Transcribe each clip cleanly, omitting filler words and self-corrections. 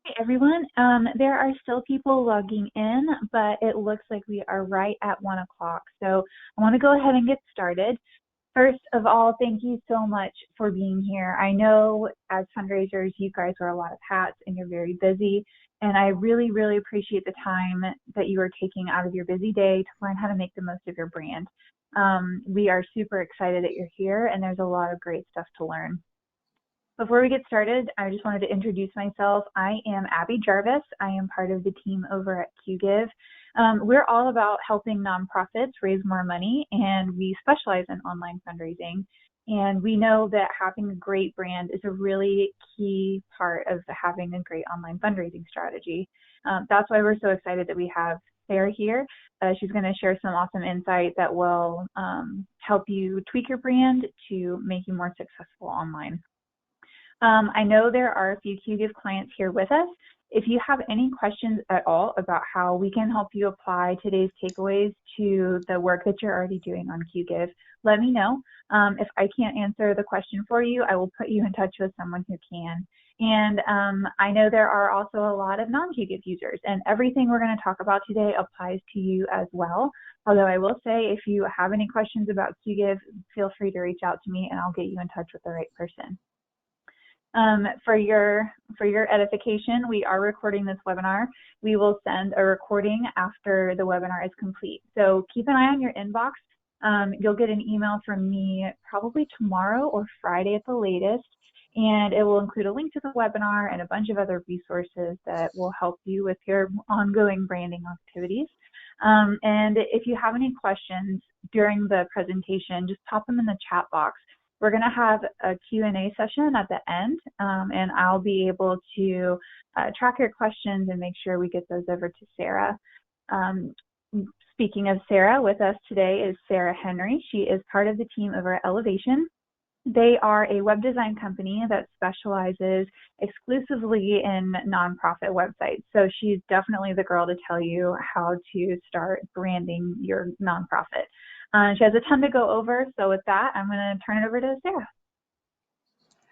Hi, everyone. There are still people logging in, but it looks like we are right at 1 o'clock. So I want to go ahead and get started. First of all, thank you so much for being here. I know as fundraisers, you guys wear a lot of hats and you're very busy. And I really, really appreciate the time that you are taking out of your busy day to learn how to make the most of your brand. We are super excited that you're here, and there's a lot of great stuff to learn. Before we get started, I just wanted to introduce myself. I am Abby Jarvis. I am part of the team over at Qgiv. We're all about helping nonprofits raise more money, and we specialize in online fundraising. And we know that having a great brand is a really key part of having a great online fundraising strategy. That's why we're so excited that we have Sarah here. She's going to share some awesome insight that will help you tweak your brand to make you more successful online. I know there are a few Qgiv clients here with us. If you have any questions at all about how we can help you apply today's takeaways to the work that you're already doing on Qgiv, let me know. If I can't answer the question for you, I will put you in touch with someone who can. And I know there are also a lot of non-Qgiv users, and everything we're going to talk about today applies to you as well. Although I will say, if you have any questions about Qgiv, feel free to reach out to me and I'll get you in touch with the right person. For your edification, we are recording this webinar. We will send a recording after the webinar is complete. So keep an eye on your inbox. You'll get an email from me probably tomorrow or Friday at the latest, and it will include a link to the webinar and a bunch of other resources that will help you with your ongoing branding activities. And if you have any questions during the presentation, just pop them in the chat box. We're going to have a Q&A session at the end, and I'll be able to track your questions and make sure we get those over to Sarah. Speaking of Sarah, with us today is Sarah Henry. She is part of the team over at Elevation. They are a web design company that specializes exclusively in nonprofit websites. So she's definitely the girl to tell you how to start branding your nonprofit. She has a ton to go over, so with that, I'm going to turn it over to Sarah.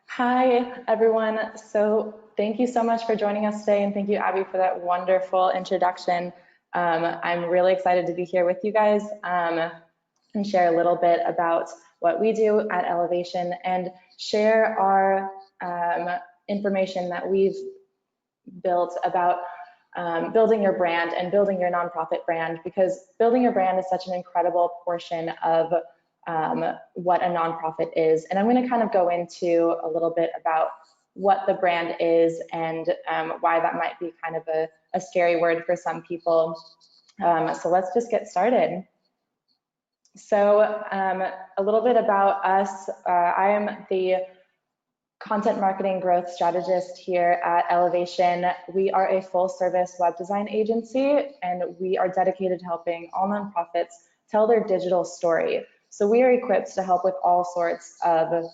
Hi, everyone. So thank you so much for joining us today, and thank you, Abby, for that wonderful introduction. I'm really excited to be here with you guys and share a little bit about what we do at Elevation and share our information that we've built about building your brand and building your nonprofit brand, because building your brand is such an incredible portion of what a nonprofit is. And I'm going to kind of go into a little bit about what the brand is and why that might be kind of a scary word for some people. So let's just get started. So a little bit about us. I am the content marketing growth strategist here at Elevation. We are a full service web design agency, and we are dedicated to helping all nonprofits tell their digital story. So we are equipped to help with all sorts of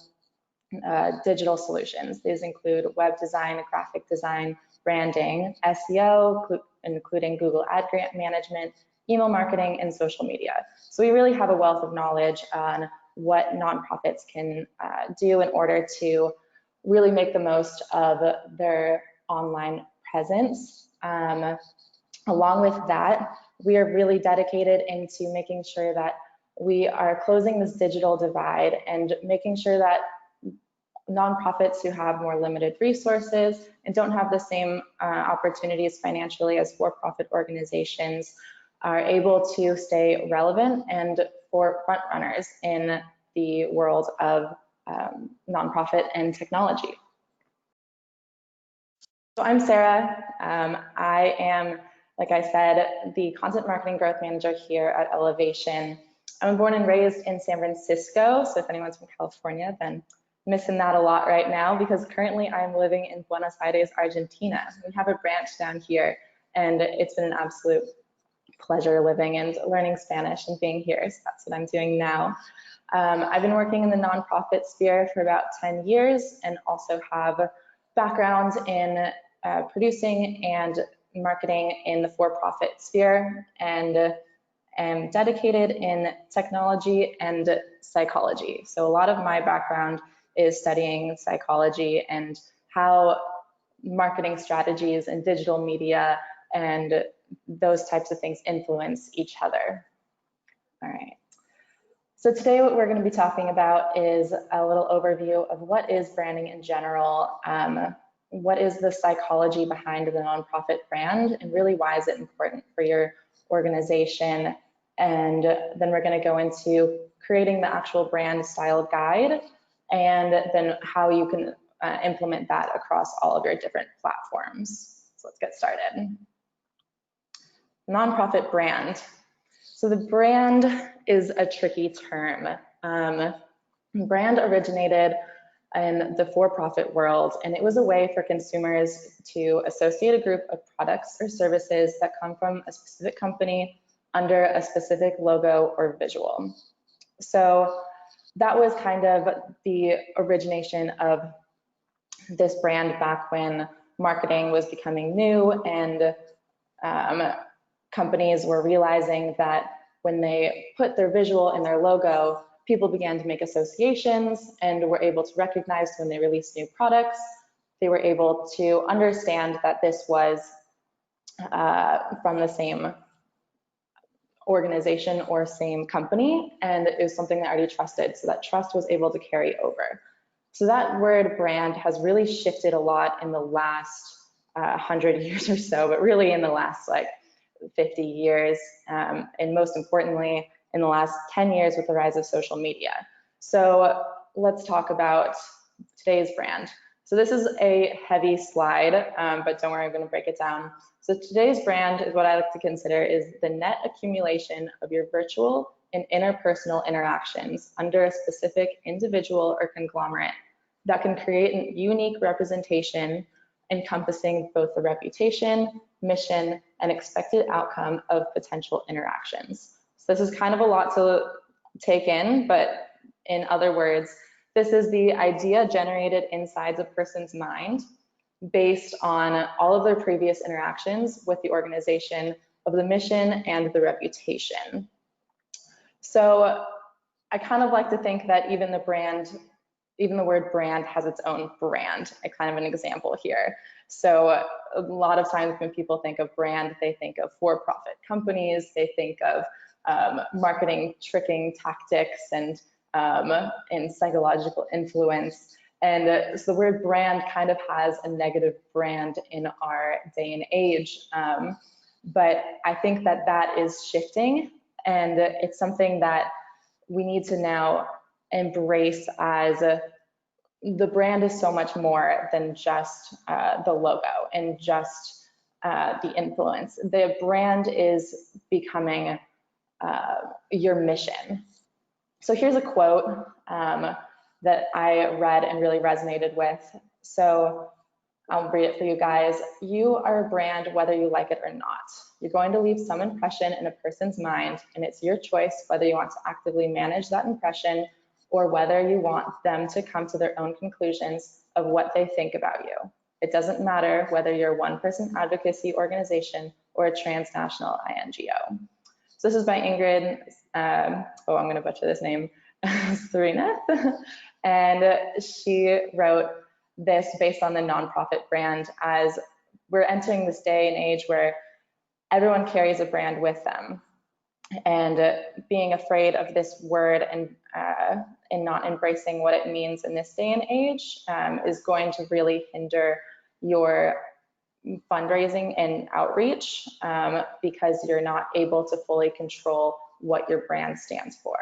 digital solutions. These include web design, graphic design, branding, SEO, including Google Ad Grant Management, email marketing, and social media. So we really have a wealth of knowledge on what nonprofits can do in order to really make the most of their online presence. Along with that, we are really dedicated into making sure that we are closing this digital divide and making sure that nonprofits who have more limited resources and don't have the same opportunities financially as for-profit organizations are able to stay relevant and for front runners in the world of nonprofit and technology. So I'm Sarah. I am, like I said, the content marketing growth manager here at Elevation. I'm born and raised in San Francisco, so if anyone's from California, then missing that a lot right now, because currently I'm living in Buenos Aires, Argentina. We have a branch down here, and it's been an absolute pleasure living and learning Spanish and being here, so that's what I'm doing now. I've been working in the nonprofit sphere for about 10 years and also have background in producing and marketing in the for-profit sphere, and am dedicated in technology and psychology. So a lot of my background is studying psychology and how marketing strategies and digital media and those types of things influence each other. All right. So today what we're going to be talking about is a little overview of what is branding in general, what is the psychology behind the nonprofit brand, and really why is it important for your organization. And then we're going to go into creating the actual brand style guide, and then how you can implement that across all of your different platforms. So let's get started. Nonprofit brand. So the brand is a tricky term. Brand originated in the for-profit world, and it was a way for consumers to associate a group of products or services that come from a specific company under a specific logo or visual. So that was kind of the origination of this brand back when marketing was becoming new, and companies were realizing that when they put their visual in their logo, people began to make associations and were able to recognize when they released new products. They were able to understand that this was from the same organization or same company, and it was something that already trusted, so that trust was able to carry over. So that word brand has really shifted a lot in the last 100 years or so, but really in the last like 50 years, and most importantly, in the last 10 years with the rise of social media. So let's talk about today's brand. So this is a heavy slide, but don't worry, I'm going to break it down. So today's brand is what I like to consider is the net accumulation of your virtual and interpersonal interactions under a specific individual or conglomerate that can create a unique representation encompassing both the reputation, mission, and expected outcome of potential interactions. So this is kind of a lot to take in, but in other words, this is the idea generated inside a person's mind based on all of their previous interactions with the organization, of the mission and the reputation. So I kind of like to think that even the word brand has its own brand, kind of an example here. So a lot of times when people think of brand, they think of for-profit companies, they think of marketing tricking tactics and psychological influence. And so the word brand kind of has a negative brand in our day and age. But I think that that is shifting, and it's something that we need to now embrace as the brand is so much more than just the logo and just the influence. The brand is becoming your mission. So here's a quote that I read and really resonated with. So I'll read it for you guys. You are a brand whether you like it or not. You're going to leave some impression in a person's mind, and it's your choice whether you want to actively manage that impression or whether you want them to come to their own conclusions of what they think about you. It doesn't matter whether you're a one-person advocacy organization or a transnational INGO. So this is by Ingrid, I'm going to butcher this name, Serena, and she wrote this based on the nonprofit brand, as we're entering this day and age where everyone carries a brand with them. And being afraid of this word and not embracing what it means in this day and age is going to really hinder your fundraising and outreach because you're not able to fully control what your brand stands for.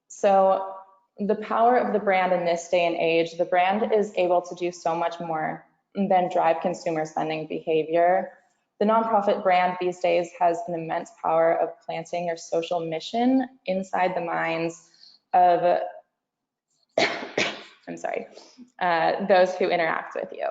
So the power of the brand in this day and age, the brand is able to do so much more than drive consumer spending behavior. The nonprofit brand these days has an immense power of planting your social mission inside the minds of those who interact with you.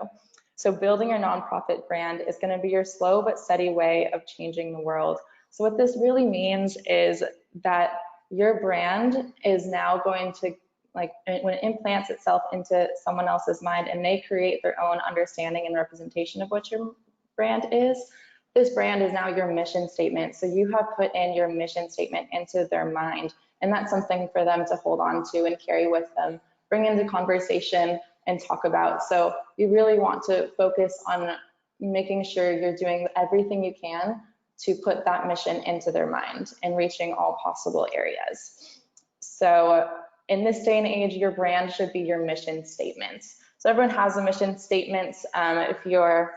So building your nonprofit brand is going to be your slow but steady way of changing the world. So what this really means is that your brand is now going to, like, when it implants itself into someone else's mind and they create their own understanding and representation of what your brand is, this brand is now your mission statement. So you have put in your mission statement into their mind, and that's something for them to hold on to and carry with them, bring into conversation and talk about. So you really want to focus on making sure you're doing everything you can to put that mission into their mind and reaching all possible areas. So in this day and age, your brand should be your mission statements. So everyone has a mission statement. If you're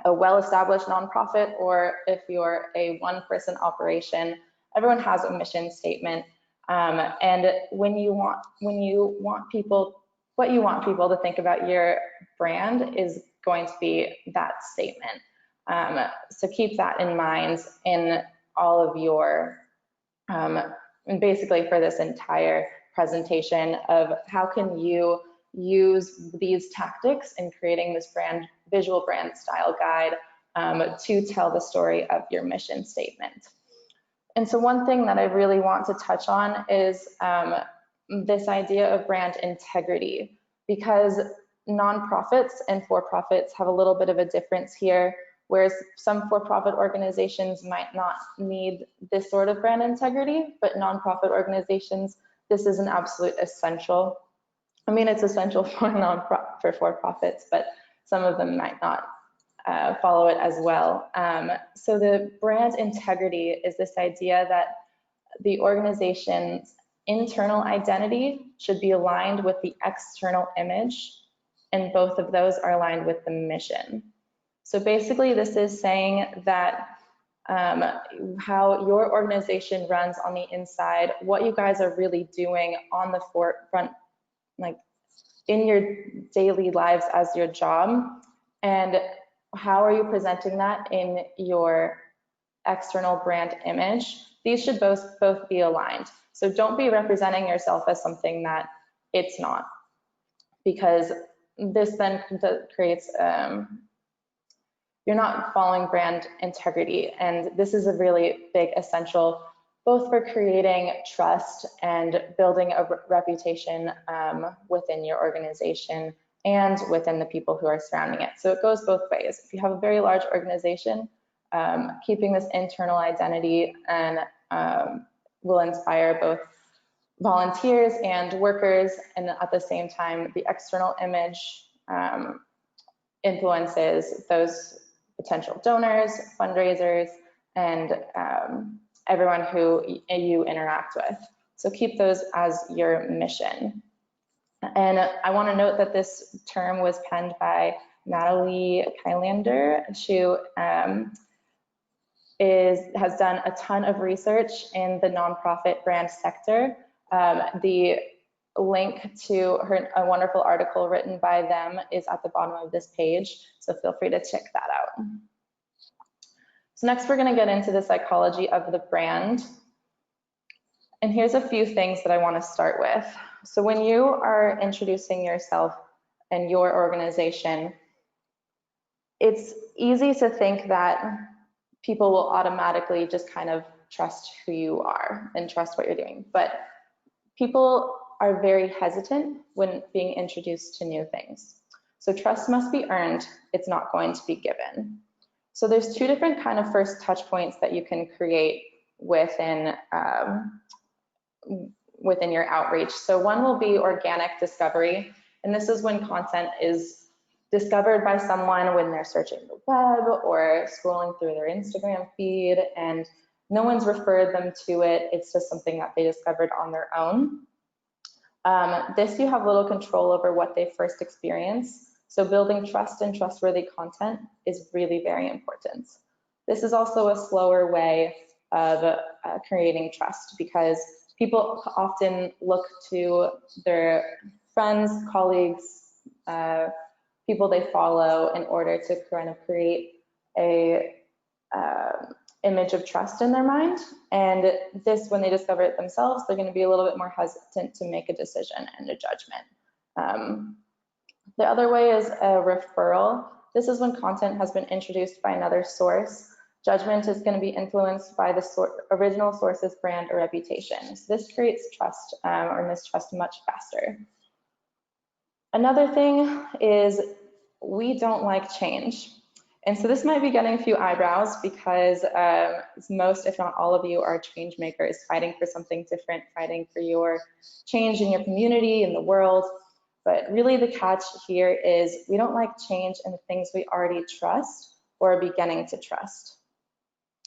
a well-established nonprofit or if you're a one-person operation, everyone has a mission statement. And when you want people, what you want people to think about your brand is going to be that statement. So keep that in mind in all of your, and basically for this entire presentation of how can you use these tactics in creating this visual brand style guide to tell the story of your mission statement. And so one thing that I really want to touch on is this idea of brand integrity, because nonprofits and for-profits have a little bit of a difference here, whereas some for-profit organizations might not need this sort of brand integrity, but nonprofit organizations, this is an absolute essential. I mean, it's essential for for-profits, but some of them might not follow it as well. So the brand integrity is this idea that the organization's internal identity should be aligned with the external image, and both of those are aligned with the mission. So basically, this is saying that how your organization runs on the inside, what you guys are really doing on the forefront, like in your daily lives as your job, and how are you presenting that in your external brand image. These should both be aligned. So don't be representing yourself as something that it's not, because this then creates, you're not following brand integrity. And this is a really big essential, both for creating trust and building a reputation within your organization and within the people who are surrounding it. So it goes both ways. If you have a very large organization, keeping this internal identity and will inspire both volunteers and workers, and at the same time, the external image influences those potential donors, fundraisers, and everyone who you interact with. So keep those as your mission. And I want to note that this term was penned by Natalie Kylander, who has done a ton of research in the nonprofit brand sector. The link to a wonderful article written by them is at the bottom of this page, so feel free to check that out. So next we're going to get into the psychology of the brand. And here's a few things that I want to start with. So when you are introducing yourself and your organization, it's easy to think that people will automatically just kind of trust who you are and trust what you're doing. But people are very hesitant when being introduced to new things. So trust must be earned. It's not going to be given. So there's two different kind of first touch points that you can create within your outreach. So one will be organic discovery. And this is when content is discovered by someone when they're searching the web or scrolling through their Instagram feed and no one's referred them to it. It's just something that they discovered on their own. This you have little control over what they first experience. So building trust and trustworthy content is really very important. This is also a slower way of creating trust because people often look to their friends, colleagues, people they follow in order to kind of create a image of trust in their mind. And this, when they discover it themselves, they're going to be a little bit more hesitant to make a decision and a judgment. The other way is a referral. This is when content has been introduced by another source. Judgment is going to be influenced by the original source's brand or reputation. So this creates trust or mistrust much faster. Another thing is we don't like change. And so this might be getting a few eyebrows because most, if not all of you, are change makers, fighting for something different, fighting for your change in your community, in the world. But really the catch here is we don't like change in the things we already trust or are beginning to trust.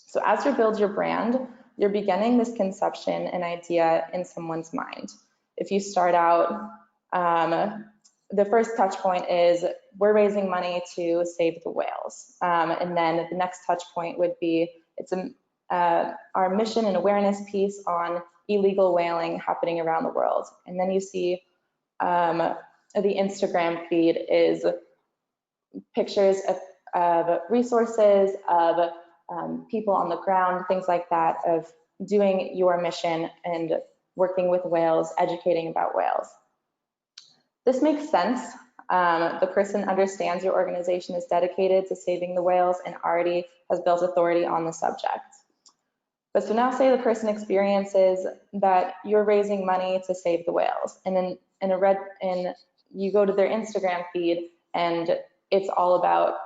So as you build your brand, you're beginning this conception and idea in someone's mind. If you start out, the first touch point is we're raising money to save the whales. And then the next touch point would be it's our mission and awareness piece on illegal whaling happening around the world. And then you see the Instagram feed is pictures of resources, of people on the ground, things like that, of doing your mission and working with whales, educating about whales. This makes sense. The person understands your organization is dedicated to saving the whales and already has built authority on the subject. But so now say the person experiences that you're raising money to save the whales, and then you go to their Instagram feed and it's all about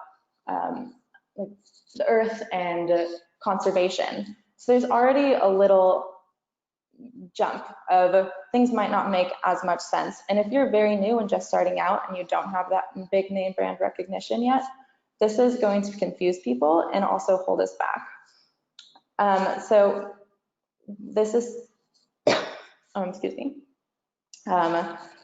the earth and conservation. So there's already a little jump of things might not make as much sense. And if you're very new and just starting out and you don't have that big name brand recognition yet, this is going to confuse people and also hold us back. So this is, excuse me.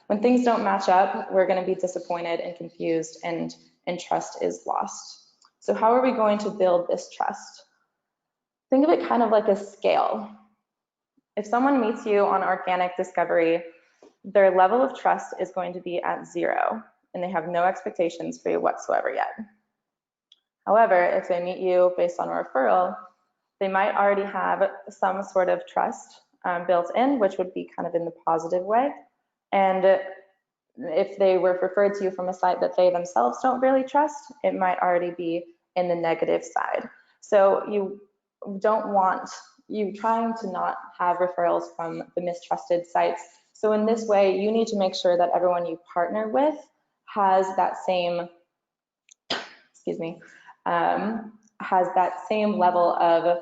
When things don't match up, we're going to be disappointed and confused, and trust is lost. So how are we going to build this trust? Think of it kind of like a scale. If someone meets you on organic discovery, their level of trust is going to be at 0, and they have no expectations for you whatsoever yet. However, if they meet you based on a referral, they might already have some sort of trust built in, which would be kind of in the positive way. And if they were referred to you from a site that they themselves don't really trust, it might already be in the negative side. So you don't want you trying to not have referrals from the mistrusted sites. So in this way, you need to make sure that everyone you partner with has that same, has that same level of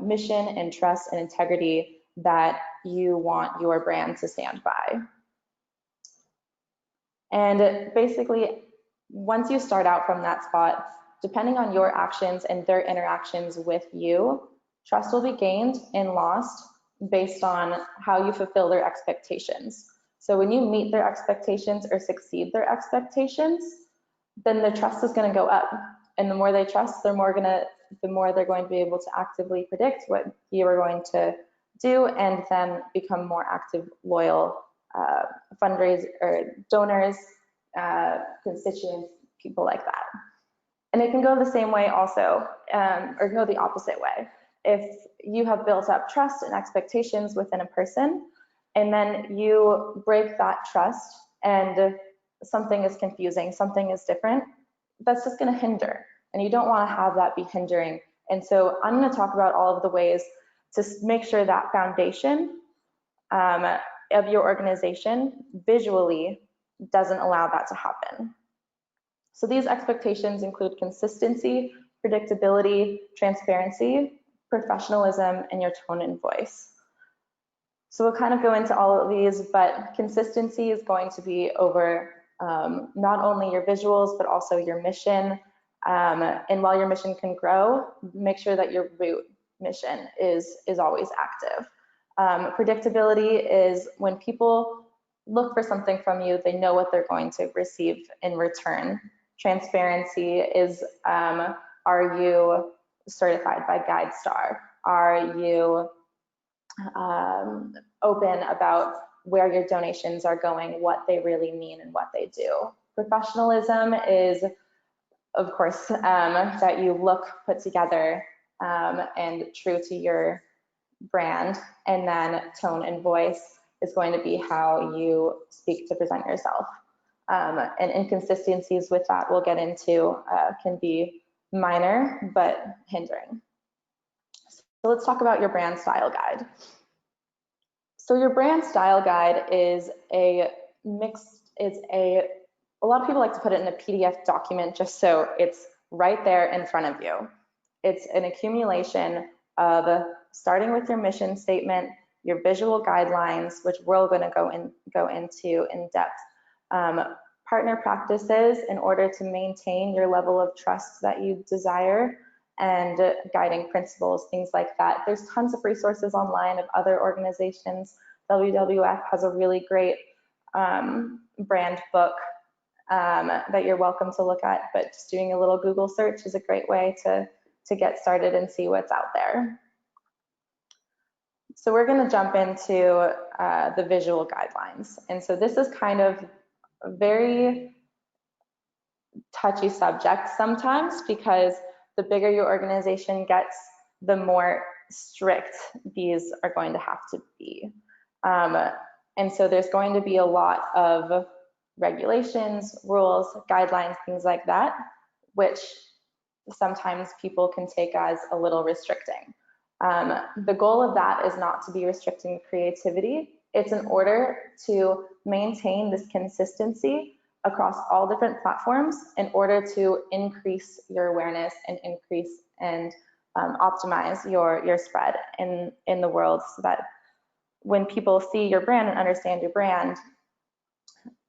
mission and trust and integrity that you want your brand to stand by. And basically, once you start out from that spot, depending on your actions and their interactions with you, trust will be gained and lost based on how you fulfill their expectations. So when you meet their expectations or succeed their expectations, then the trust is going to go up. And the more they trust, the more they're going to be able to actively predict what you are going to do, and then become more active, loyal fundraisers or donors, constituents, people like that. And it can go the same way also, or go the opposite way. If you have built up trust and expectations within a person, and then you break that trust and something is confusing, something is different, that's just going to hinder. And you don't want to have that be hindering. And so I'm going to talk about all of the ways to make sure that foundation of your organization visually doesn't allow that to happen. So these expectations include consistency, predictability, transparency, professionalism, and your tone and voice. So we'll kind of go into all of these, but consistency is going to be over not only your visuals, but also your mission. And while your mission can grow, make sure that your root mission is always active. Predictability is when people look for something from you, they know what they're going to receive in return. Transparency is, are you certified by GuideStar? Are you open about where your donations are going, what they really mean and what they do? Professionalism is, of course, that you look put together and true to your brand. And then tone and voice is going to be how you speak to present yourself. And inconsistencies with that we'll get into can be minor but hindering. So let's talk about your brand style guide. So your brand style guide is a lot of people like to put it in a PDF document just so it's right there in front of you. It's an accumulation of starting with your mission statement, your visual guidelines, which we're going to go into in depth, partner practices in order to maintain your level of trust that you desire, and guiding principles, things like that. There's tons of resources online of other organizations. WWF has a really great brand book that you're welcome to look at, but just doing a little Google search is a great way to get started and see what's out there. So we're going to jump into the visual guidelines. And so this is kind of a very touchy subject sometimes, because the bigger your organization gets, the more strict these are going to have to be. And so there's going to be a lot of regulations, rules, guidelines, things like that, which sometimes people can take as a little restricting. The goal of that is not to be restricting creativity. It's in order to maintain this consistency across all different platforms in order to increase your awareness and increase and optimize your spread in the world, so that when people see your brand and understand your brand,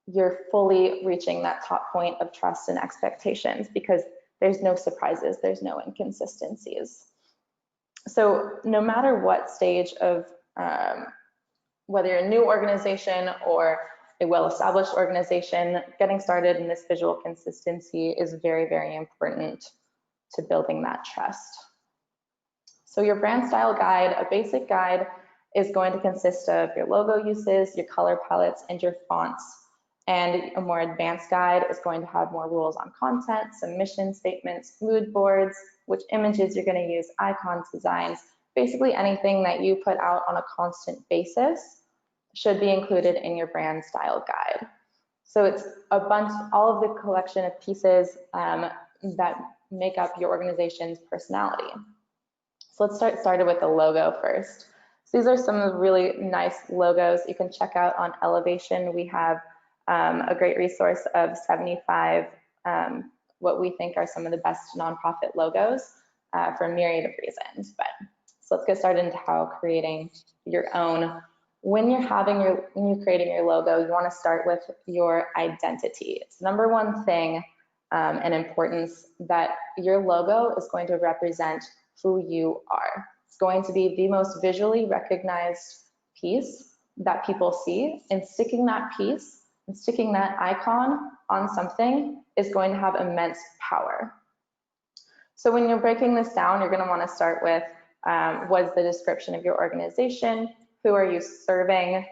you're fully reaching that top point of trust and expectations, because there's no surprises, there's no inconsistencies. So no matter what stage of, whether you're a new organization or a well-established organization, getting started in this visual consistency is very, very important to building that trust. So your brand style guide, a basic guide, is going to consist of your logo uses, your color palettes, and your fonts. And a more advanced guide is going to have more rules on content, some mission statements, mood boards, which images you're going to use, icons, designs, basically anything that you put out on a constant basis should be included in your brand style guide. So it's a bunch, all of the collection of pieces that make up your organization's personality. So let's started with the logo first. So these are some of the really nice logos you can check out on Elevation. We have a great resource of 75 what we think are some of the best nonprofit logos for a myriad of reasons. But so let's get started into how creating your own. When you're creating your logo, you want to start with your identity. It's the number one thing and importance, that your logo is going to represent who you are. It's going to be the most visually recognized piece that people see, and sticking that piece and sticking that icon on something is going to have immense power. So when you're breaking this down, you're going to want to start with what's the description of your organization, who are you serving,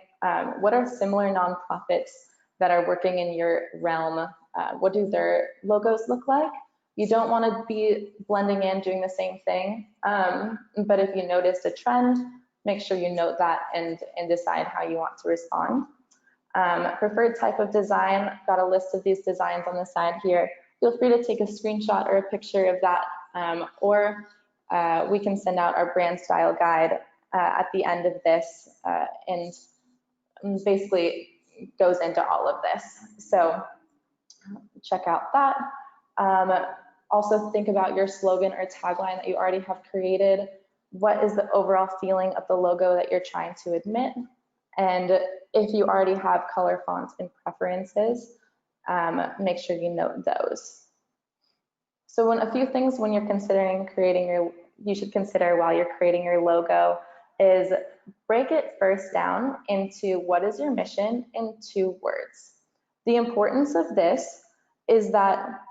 what are similar nonprofits that are working in your realm, what do their logos look like. You don't want to be blending in, doing the same thing, but if you noticed a trend, make sure you note that and decide how you want to respond. Preferred type of design, got a list of these designs on the side here. Feel free to take a screenshot or a picture of that, or we can send out our brand style guide at the end of this, and basically goes into all of this. So check out that. Also think about your slogan or tagline that you already have created. What is the overall feeling of the logo that you're trying to admit? And if you already have color fonts and preferences, make sure you note those. So a few things when you're considering creating you should consider while you're creating your logo is break it first down into what is your mission in 2 words. The importance of this is that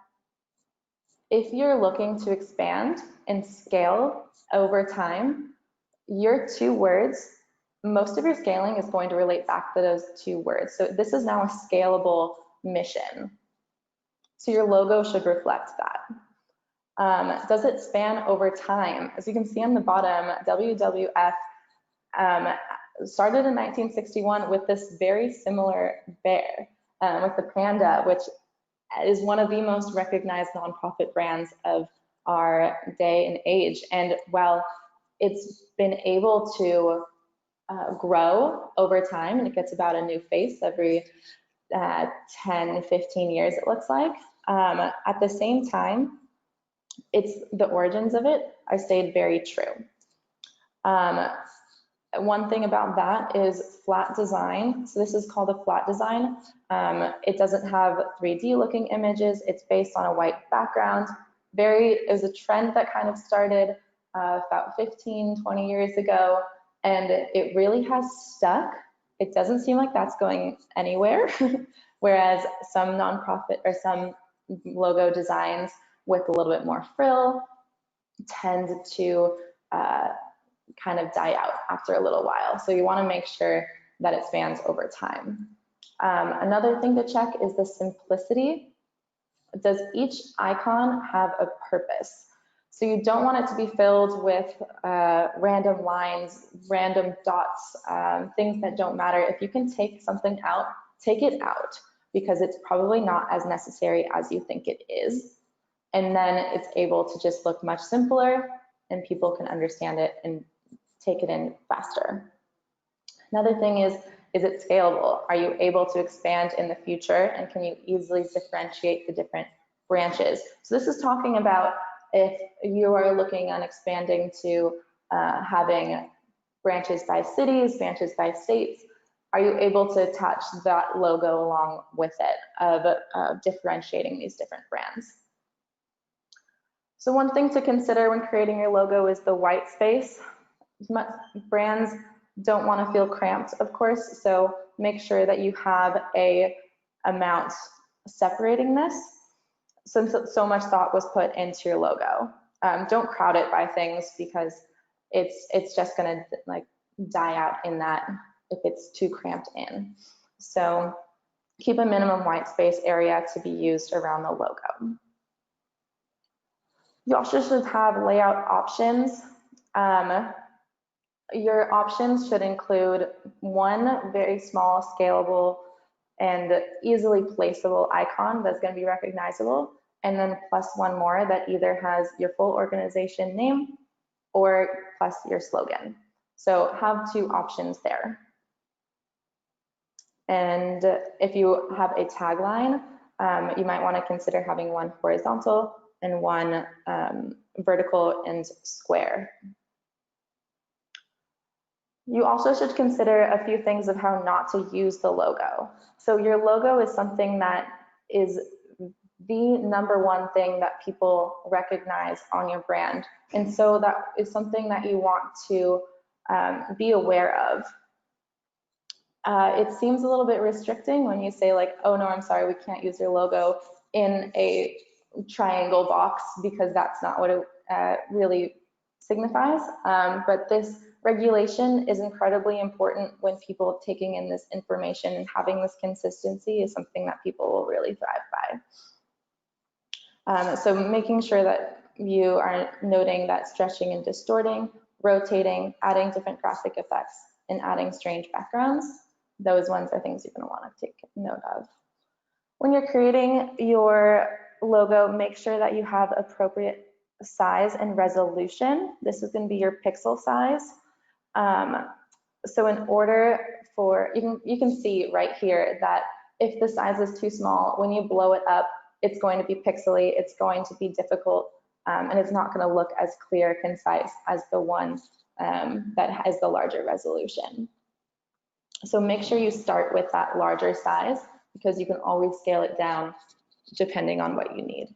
if you're looking to expand and scale over time, your 2 words, most of your scaling is going to relate back to those 2 words. So this is now a scalable mission. So your logo should reflect that. Does it span over time? As you can see on the bottom, WWF started in 1961 with this very similar bear, with the panda, which is one of the most recognized nonprofit brands of our day and age. And while it's been able to grow over time, and it gets about a new face every 10, 15 years, it looks like, at the same time, the origins of it are stayed very true. One thing about that is flat design. So this is called a flat design. It doesn't have 3D looking images. It's based on a white background. It was a trend that kind of started about 15, 20 years ago, and it really has stuck. It doesn't seem like that's going anywhere, whereas some nonprofit or some logo designs with a little bit more frill tend to kind of die out after a little while. So you want to make sure that it spans over time. Another thing to check is the simplicity. Does each icon have a purpose? So you don't want it to be filled with random lines, random dots, things that don't matter. If you can take something out, take it out, because it's probably not as necessary as you think it is. And then it's able to just look much simpler and people can understand it and take it in faster. Another thing is it scalable? Are you able to expand in the future, and can you easily differentiate the different branches? So this is talking about if you are looking on expanding to having branches by cities, branches by states, are you able to attach that logo along with it of differentiating these different brands? So one thing to consider when creating your logo is the white space. Brands don't want to feel cramped, of course, so make sure that you have a amount separating this, since so much thought was put into your logo. Don't crowd it by things, because it's just going to like die out in that if it's too cramped in. So keep a minimum white space area to be used around the logo. You also should have layout options. Your options should include one very small, scalable, and easily placeable icon that's going to be recognizable, and then plus one more that either has your full organization name or plus your slogan. So have two options there. And if you have a tagline, you might want to consider having one horizontal and one vertical and square. You also should consider a few things of how not to use the logo. So your logo is something that is the number one thing that people recognize on your brand. And so that is something that you want to be aware of. It seems a little bit restricting when you say like, oh no, I'm sorry, we can't use your logo in a triangle box, because that's not what it really signifies. But this regulation is incredibly important when people taking in this information, and having this consistency is something that people will really thrive by. So making sure that you are noting that stretching and distorting, rotating, adding different graphic effects, and adding strange backgrounds, those ones are things you're going to want to take note of. When you're creating your logo, make sure that you have appropriate size and resolution. This is going to be your pixel size. So in order for, you can see right here that if the size is too small, when you blow it up, it's going to be pixely, it's going to be difficult, and it's not going to look as clear, concise as the one that has the larger resolution. So make sure you start with that larger size, because you can always scale it down depending on what you need.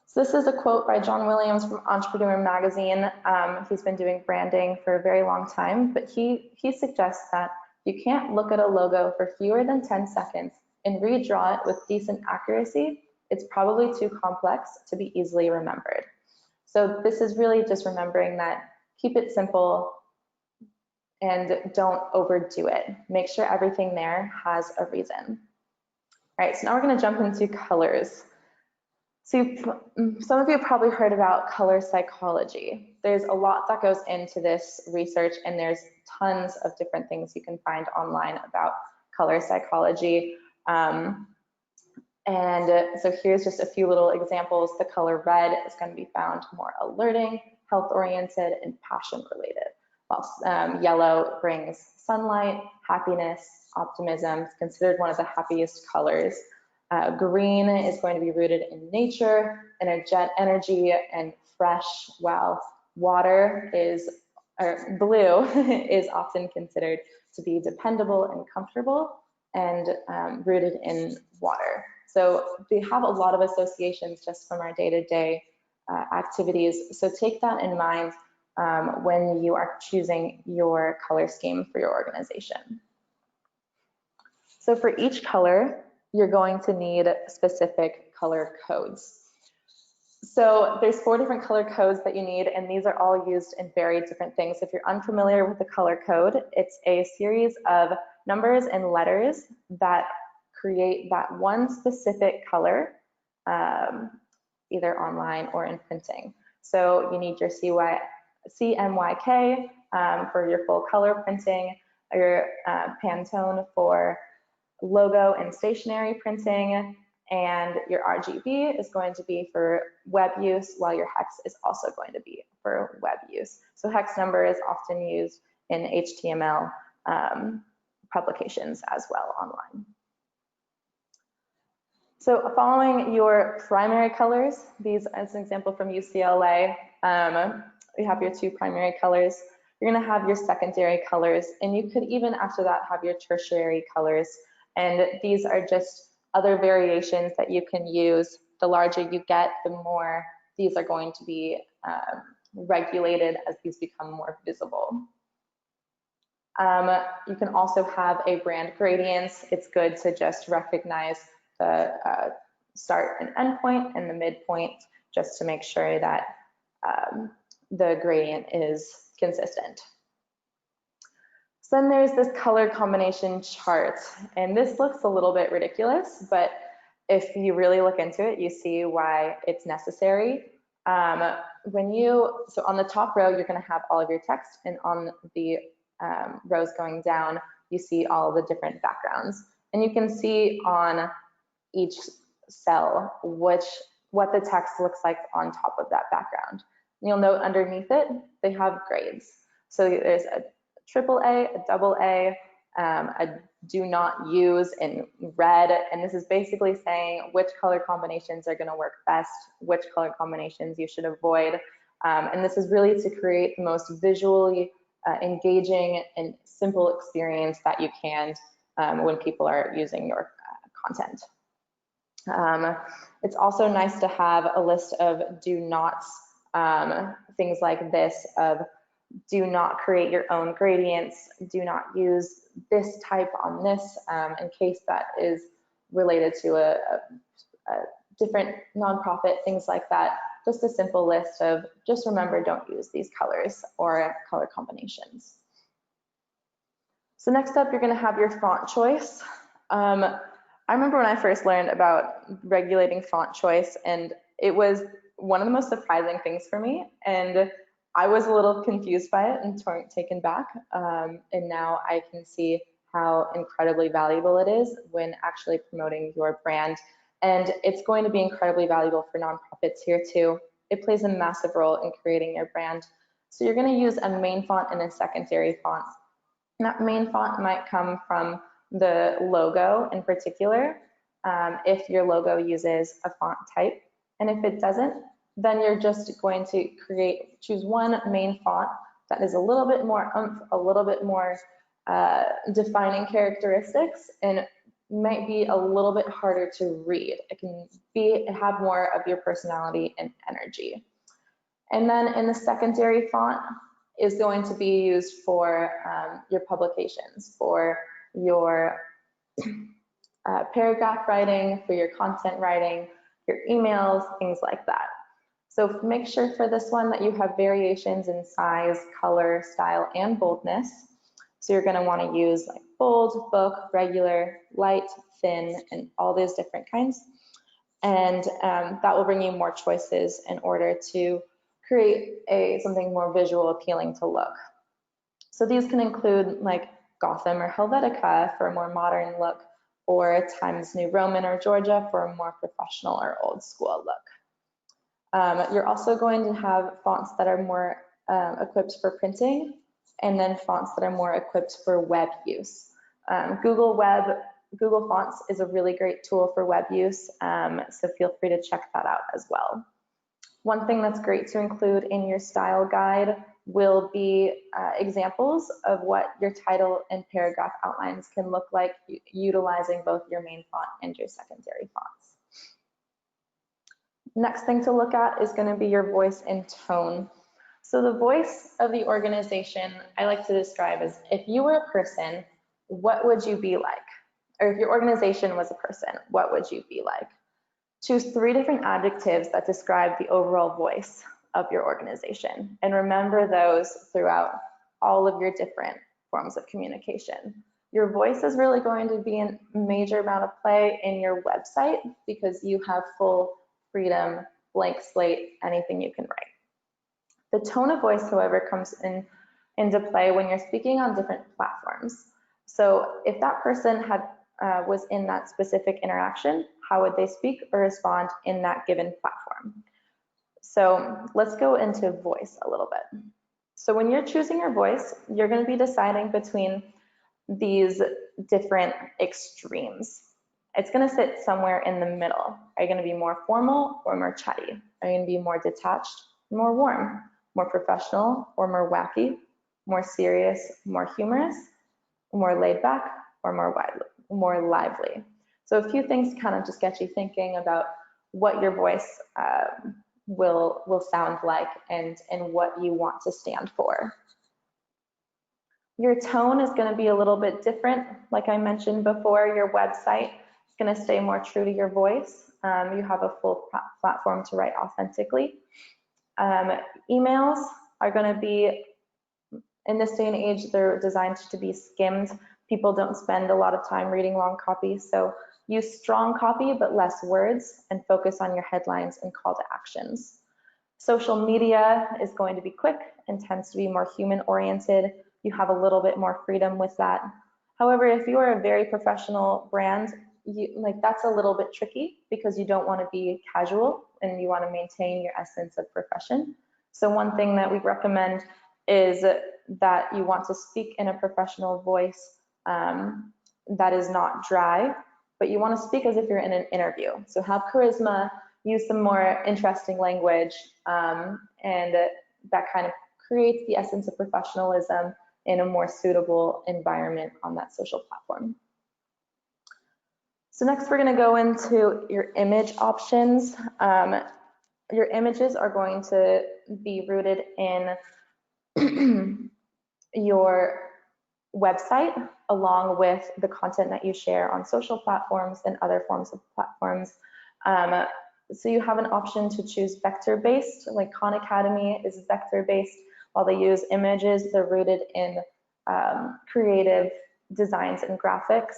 So this is a quote by John Williams from Entrepreneur Magazine. He's been doing branding for a very long time, but he suggests that you can't look at a logo for fewer than 10 seconds and redraw it with decent accuracy. It's probably too complex to be easily remembered. So this is really just remembering that keep it simple and don't overdo it. Make sure everything there has a reason. All right, so now we're going to jump into colors. So some of you have probably heard about color psychology. There's a lot that goes into this research, and there's tons of different things you can find online about color psychology. And so here's just a few little examples. The color red is going to be found more alerting, health-oriented, and passion-related, while yellow brings sunlight, happiness, optimism. It's considered one of the happiest colors. Green is going to be rooted in nature, energy, and fresh, while water is or blue is often considered to be dependable and comfortable and rooted in water. So they have a lot of associations just from our day-to-day activities. So take that in mind when you are choosing your color scheme for your organization. So for each color, you're going to need specific color codes. So there's 4 different color codes that you need, and these are all used in very different things. If you're unfamiliar with the color code, it's a series of numbers and letters that create that one specific color, either online or in printing. So you need your CMYK for your full color printing, your Pantone for logo and stationery printing, and your RGB is going to be for web use, while your hex is also going to be for web use. So hex number is often used in HTML publications as well online. So following your primary colors, these as an example from UCLA, we have your 2 primary colors. You're going to have your secondary colors, and you could even after that have your tertiary colors. And these are just other variations that you can use. The larger you get, the more these are going to be regulated as these become more visible. You can also have a brand gradients. It's good to just recognize the start and end point and the midpoint just to make sure that the gradient is consistent. So then there's this color combination chart, and this looks a little bit ridiculous, but if you really look into it, you see why it's necessary. So on the top row, you're going to have all of your text, and on the rows going down, you see all of the different backgrounds. And you can see on each cell what the text looks like on top of that background. And you'll note underneath it, they have grades. So there's a AAA, a AA, a do not use in red, and this is basically saying which color combinations are going to work best, which color combinations you should avoid, and this is really to create the most visually engaging and simple experience that you can when people are using your content. It's also nice to have a list of do nots, things like this of do not create your own gradients, do not use this type on this in case that is related to a different nonprofit, things like that. Just a simple list of just remember, don't use these colors or color combinations. So next up, you're going to have your font choice. I remember when I first learned about regulating font choice, and it was one of the most surprising things for me, and I was a little confused by it and taken back, and now I can see how incredibly valuable it is when actually promoting your brand. And it's going to be incredibly valuable for nonprofits here too. It plays a massive role in creating your brand. So you're going to use a main font and a secondary font. And that main font might come from the logo in particular, if your logo uses a font type. And if it doesn't, then you're just going to choose one main font that is a little bit more oomph, a little bit more defining characteristics, and might be a little bit harder to read. It can have more of your personality and energy. And then in the secondary font is going to be used for your publications, for your paragraph writing, for your content writing, your emails, things like that. So make sure for this one that you have variations in size, color, style, and boldness. So you're going to want to use like bold, book, regular, light, thin, and all those different kinds. And that will bring you more choices in order to create something more visual appealing to look. So these can include like Gotham or Helvetica for a more modern look, or Times New Roman or Georgia for a more professional or old school look. You're also going to have fonts that are more equipped for printing, and then fonts that are more equipped for web use. Google Fonts is a really great tool for web use, so feel free to check that out as well. One thing that's great to include in your style guide will be examples of what your title and paragraph outlines can look like utilizing both your main font and your secondary fonts. Next thing to look at is going to be your voice and tone. So the voice of the organization, I like to describe as, if you were a person, what would you be like? Or if your organization was a person, what would you be like? Choose 3 different adjectives that describe the overall voice of your organization, and remember those throughout all of your different forms of communication. Your voice is really going to be a major amount of play in your website because you have full freedom, blank slate, anything you can write. The tone of voice, however, comes into play when you're speaking on different platforms. So if that person was in that specific interaction, how would they speak or respond in that given platform? So let's go into voice a little bit. So when you're choosing your voice, you're going to be deciding between these different extremes. It's going to sit somewhere in the middle. Are you going to be more formal or more chatty? Are you going to be more detached, more warm, more professional or more wacky, more serious, more humorous, more laid back, or more lively? So a few things kind of just get you thinking about what your voice will sound like and what you want to stand for. Your tone is going to be a little bit different. Like I mentioned before, your website is going to stay more true to your voice. You have a full platform to write authentically. Emails are going to be, in this day and age, they're designed to be skimmed. People don't spend a lot of time reading long copy, so use strong copy but less words and focus on your headlines and call to actions. Social media is going to be quick and tends to be more human oriented. You have a little bit more freedom with that. However, if you are a very professional brand, that's a little bit tricky because you don't want to be casual and you want to maintain your essence of profession. So one thing that we recommend is that you want to speak in a professional voice that is not dry, but you want to speak as if you're in an interview. So have charisma, use some more interesting language, and that kind of creates the essence of professionalism in a more suitable environment on that social platform. So next we're going to go into your image options. Your images are going to be rooted in your website along with the content that you share on social platforms and other forms of platforms. So you have an option to choose vector-based, like Khan Academy is vector-based. While they use images, they're rooted in creative designs and graphics.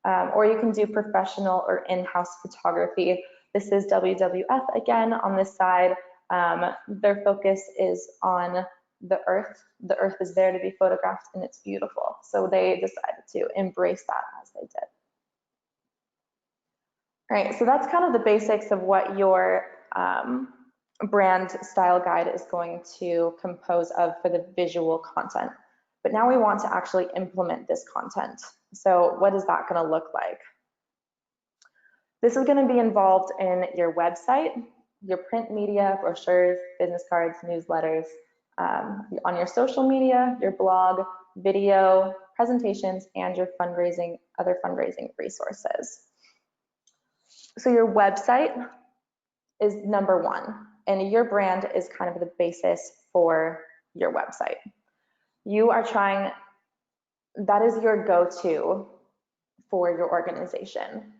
Or you can do professional or in-house photography. This is WWF again on this side. Their focus is on the earth. The earth is there to be photographed and it's beautiful. So they decided to embrace that as they did. All right, so that's kind of the basics of what your brand style guide is going to compose of for the visual content. But now we want to actually implement this content. So what is that going to look like? This is going to be involved in your website, your print media, brochures, business cards, newsletters, on your social media, your blog, video, presentations, and your other fundraising resources. So your website is number one, and your brand is kind of the basis for your website. You are trying, that is your go-to for your organization.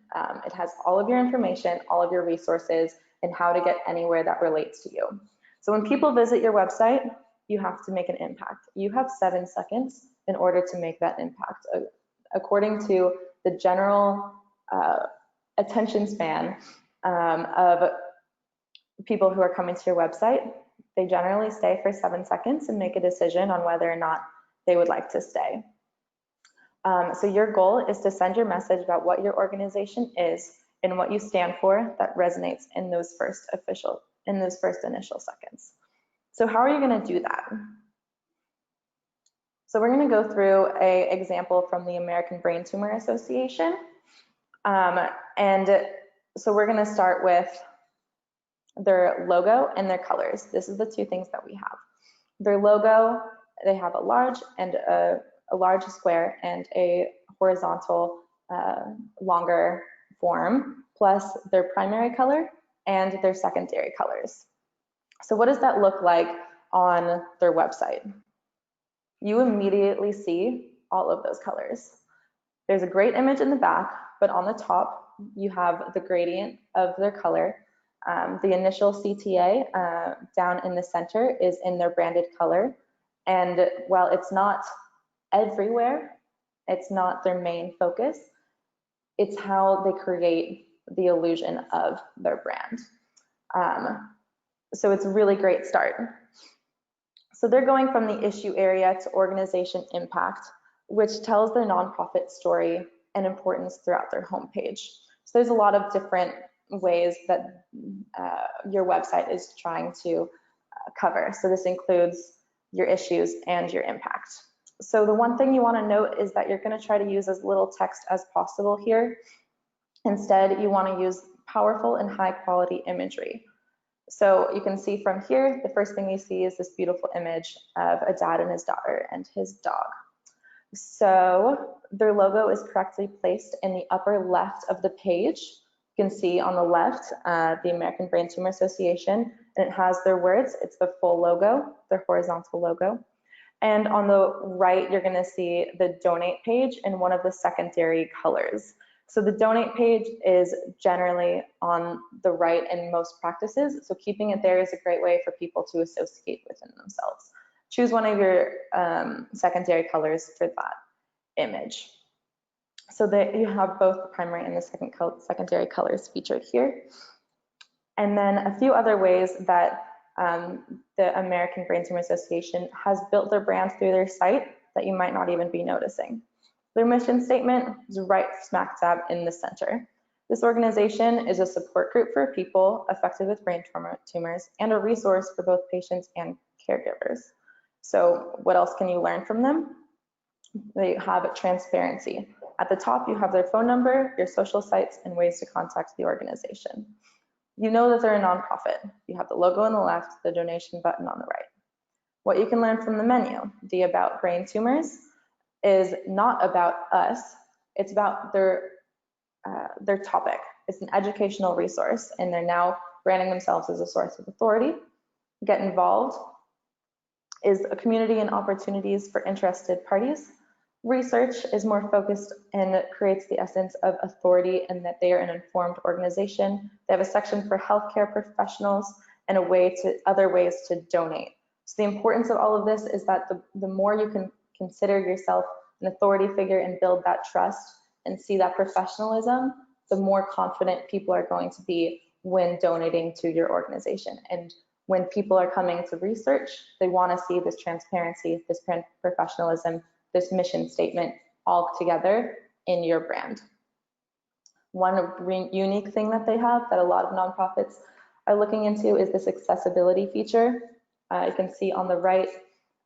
It has all of your information, all of your resources, and how to get anywhere that relates to you. So when people visit your website, you have to make an impact. You have 7 seconds in order to make that impact. According to the general attention span of people who are coming to your website, they generally stay for 7 seconds and make a decision on whether or not they would like to stay. So your goal is to send your message about what your organization is and what you stand for that resonates in those first initial seconds. So how are you going to do that? So we're going to go through an example from the American Brain Tumor Association. And so we're going to start with their logo and their colors. This is the 2 things that we have. Their logo, they have a large square and a horizontal longer form, plus their primary color and their secondary colors. So what does that look like on their website? You immediately see all of those colors. There's a great image in the back, but on the top, you have the gradient of their color. The initial CTA down in the center is in their branded color. And while it's not everywhere, it's not their main focus, it's how they create the illusion of their brand. So it's a really great start. So they're going from the issue area to organization impact, which tells their nonprofit story and importance throughout their homepage. So there's a lot of different ways that your website is trying to cover. So this includes your issues and your impact. So the one thing you want to note is that you're going to try to use as little text as possible here. Instead, you want to use powerful and high quality imagery. So you can see from here, the first thing you see is this beautiful image of a dad and his daughter and his dog. So their logo is correctly placed in the upper left of the page. You can see on the left, the American Brain Tumor Association, and it has their words. It's the full logo, their horizontal logo. And on the right, you're gonna see the donate page in one of the secondary colors. So the donate page is generally on the right in most practices. So keeping it there is a great way for people to associate within themselves. Choose one of your secondary colors for that image. So that you have both the primary and the secondary colors featured here. And then a few other ways that the American Brain Tumor Association has built their brand through their site that you might not even be noticing. Their mission statement is right smack dab in the center. This organization is a support group for people affected with brain tumors and a resource for both patients and caregivers. So what else can you learn from them? They have transparency. At the top, you have their phone number, your social sites, and ways to contact the organization. You know that they're a nonprofit. You have the logo on the left, the donation button on the right. What you can learn from the menu, the About Brain Tumors, is not about us, it's about their topic. It's an educational resource, and they're now branding themselves as a source of authority. Get Involved is a community and opportunities for interested parties. Research is more focused and creates the essence of authority and that they are an informed organization. They have a section for healthcare professionals and other ways to donate. So the importance of all of this is that the more you can consider yourself an authority figure and build that trust and see that professionalism, the more confident people are going to be when donating to your organization. And when people are coming to research, they want to see this transparency, this professionalism, this mission statement all together in your brand. One unique thing that they have that a lot of nonprofits are looking into is this accessibility feature. You can see on the right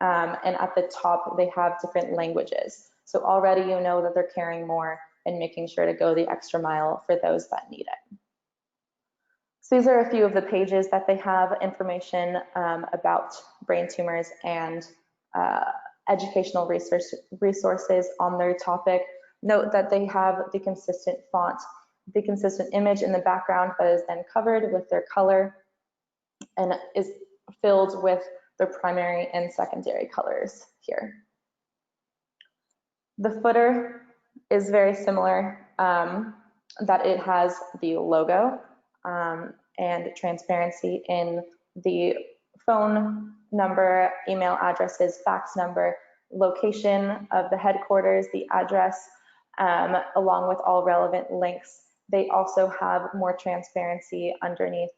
and at the top, they have different languages. So already you know that they're caring more and making sure to go the extra mile for those that need it. So these are a few of the pages that they have information about brain tumors and educational resources on their topic. Note that they have the consistent font, the consistent image in the background that is then covered with their color and is filled with their primary and secondary colors here. The footer is very similar, that it has the logo and transparency in the phone number, email addresses, fax number, location of the headquarters, the address, along with all relevant links. They also have more transparency underneath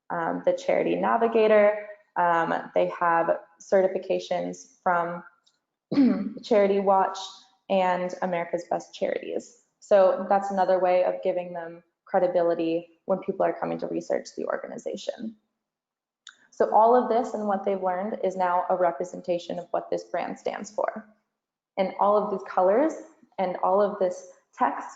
the Charity Navigator. They have certifications from Charity Watch and America's Best Charities. So that's another way of giving them credibility when people are coming to research the organization. So all of this and what they've learned is now a representation of what this brand stands for. And all of these colors and all of this text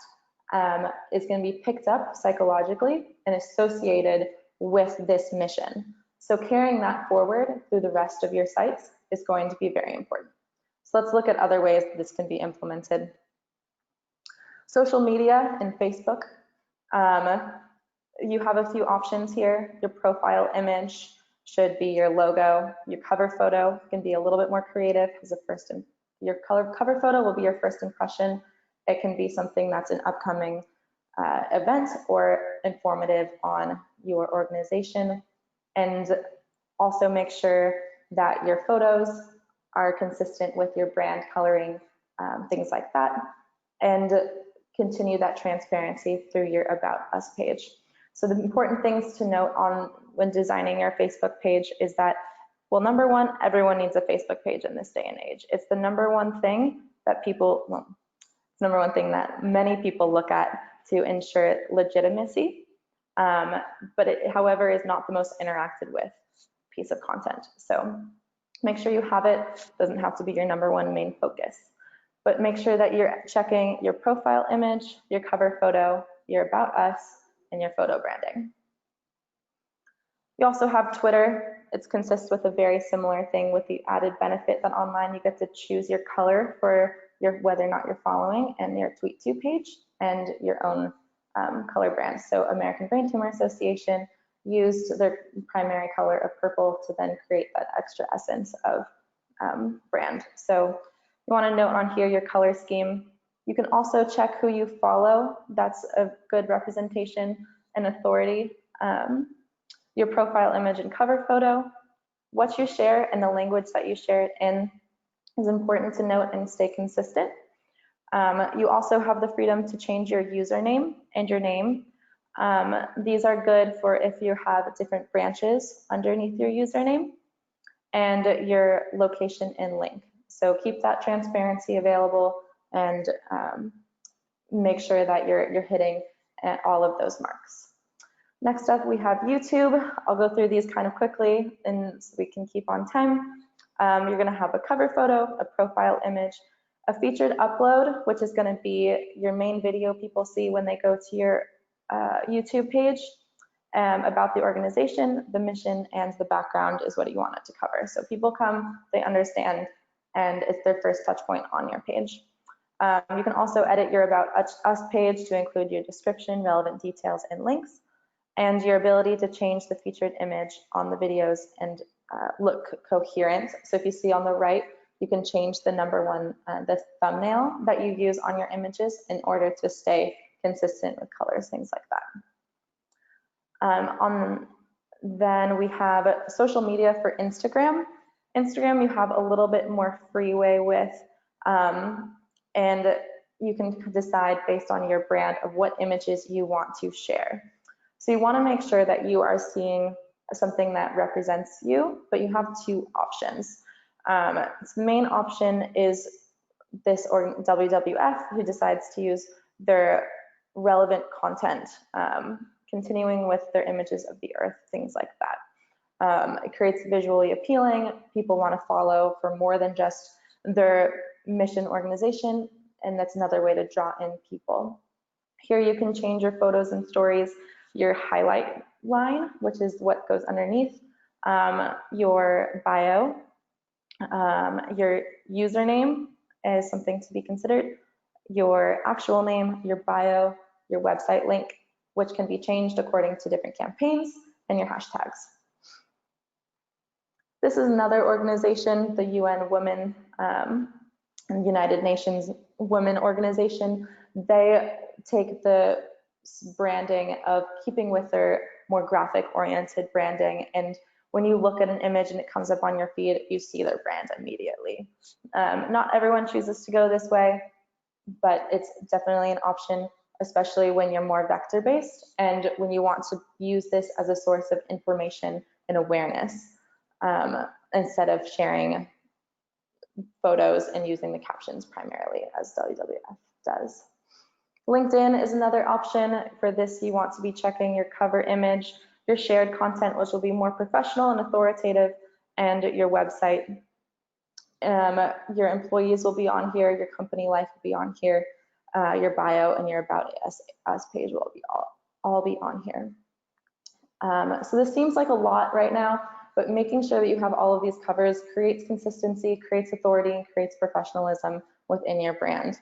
is going to be picked up psychologically and associated with this mission. So carrying that forward through the rest of your sites is going to be very important. So let's look at other ways that this can be implemented. Social media and Facebook. You have a few options here. Your profile image should be your logo. Your cover photo can be a little bit more creative as a your cover photo will be your first impression. It can be something that's an upcoming event or informative on your organization. And also make sure that your photos are consistent with your brand coloring, things like that. And continue that transparency through your About Us page. So the important things to note on when designing your Facebook page is that, well, number one, everyone needs a Facebook page in this day and age. It's the number one thing that many people look at to ensure legitimacy, but it, however, is not the most interacted with piece of content. So make sure you have it. It doesn't have to be your number one main focus, but make sure that you're checking your profile image, your cover photo, your About Us, and your photo branding. You also have Twitter. It consists with a very similar thing with the added benefit that online you get to choose your color for whether or not you're following, and your tweet to page and your own color brand. So American Brain Tumor Association used their primary color of purple to then create that extra essence of brand. So you want to note on here your color scheme. You can also check who you follow. That's a good representation and authority. Your profile image and cover photo, what you share and the language that you share it in is important to note and stay consistent. You also have the freedom to change your username and your name. These are good for if you have different branches underneath your username, and your location and link. So keep that transparency available and make sure that you're hitting all of those marks. Next up, we have YouTube. I'll go through these kind of quickly and so we can keep on time. You're going to have a cover photo, a profile image, a featured upload, which is going to be your main video people see when they go to your YouTube page, about the organization, the mission, and the background is what you want it to cover. So people come, they understand, and it's their first touch point on your page. You can also edit your About Us page to include your description, relevant details, and links, and your ability to change the featured image on the videos and look coherent. So if you see on the right, you can change the the thumbnail that you use on your images in order to stay consistent with colors, things like that. Then we have social media for Instagram. Instagram you have a little bit more freeway with, and you can decide based on your brand of what images you want to share. So you want to make sure that you are seeing something that represents you, but you have two options. The main option is this WWF, who decides to use their relevant content, continuing with their images of the earth, things like that. It creates visually appealing. People want to follow for more than just their mission organization, and that's another way to draw in people. Here you can change your photos and stories, your highlight line, which is what goes underneath, your bio, your username is something to be considered, your actual name, your bio, your website link, which can be changed according to different campaigns, and your hashtags. This is another organization, the UN Women and United Nations Women Organization. They take the branding of keeping with their more graphic-oriented branding, and when you look at an image and it comes up on your feed, you see their brand immediately. Not everyone chooses to go this way, but it's definitely an option, especially when you're more vector-based and when you want to use this as a source of information and awareness, instead of sharing photos and using the captions primarily as WWF does. LinkedIn is another option. For this, you want to be checking your cover image, your shared content, which will be more professional and authoritative, and your website. Your employees will be on here, your company life will be on here, your bio and your About Us page will be all be on here. So this seems like a lot right now, but making sure that you have all of these covers creates consistency, creates authority, and creates professionalism within your brand.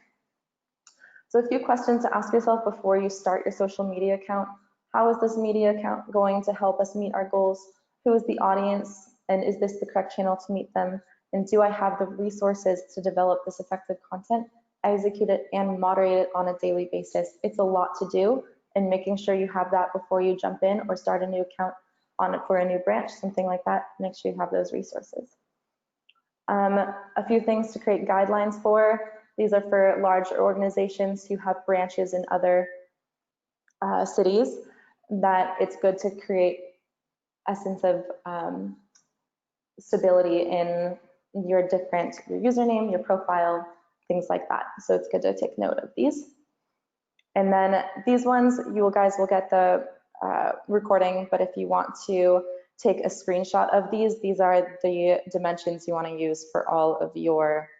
So a few questions to ask yourself before you start your social media account. How is this media account going to help us meet our goals? Who is the audience? And is this the correct channel to meet them? And do I have the resources to develop this effective content, execute it, and moderate it on a daily basis? It's a lot to do, and making sure you have that before you jump in or start a new account for a new branch, something like that, make sure you have those resources. A few things to create guidelines for. These are for large organizations who have branches in other cities, that it's good to create a sense of stability in your username, your profile, things like that. So it's good to take note of these. And then these ones, you guys will get the recording, but if you want to take a screenshot of these are the dimensions you want to use for all of your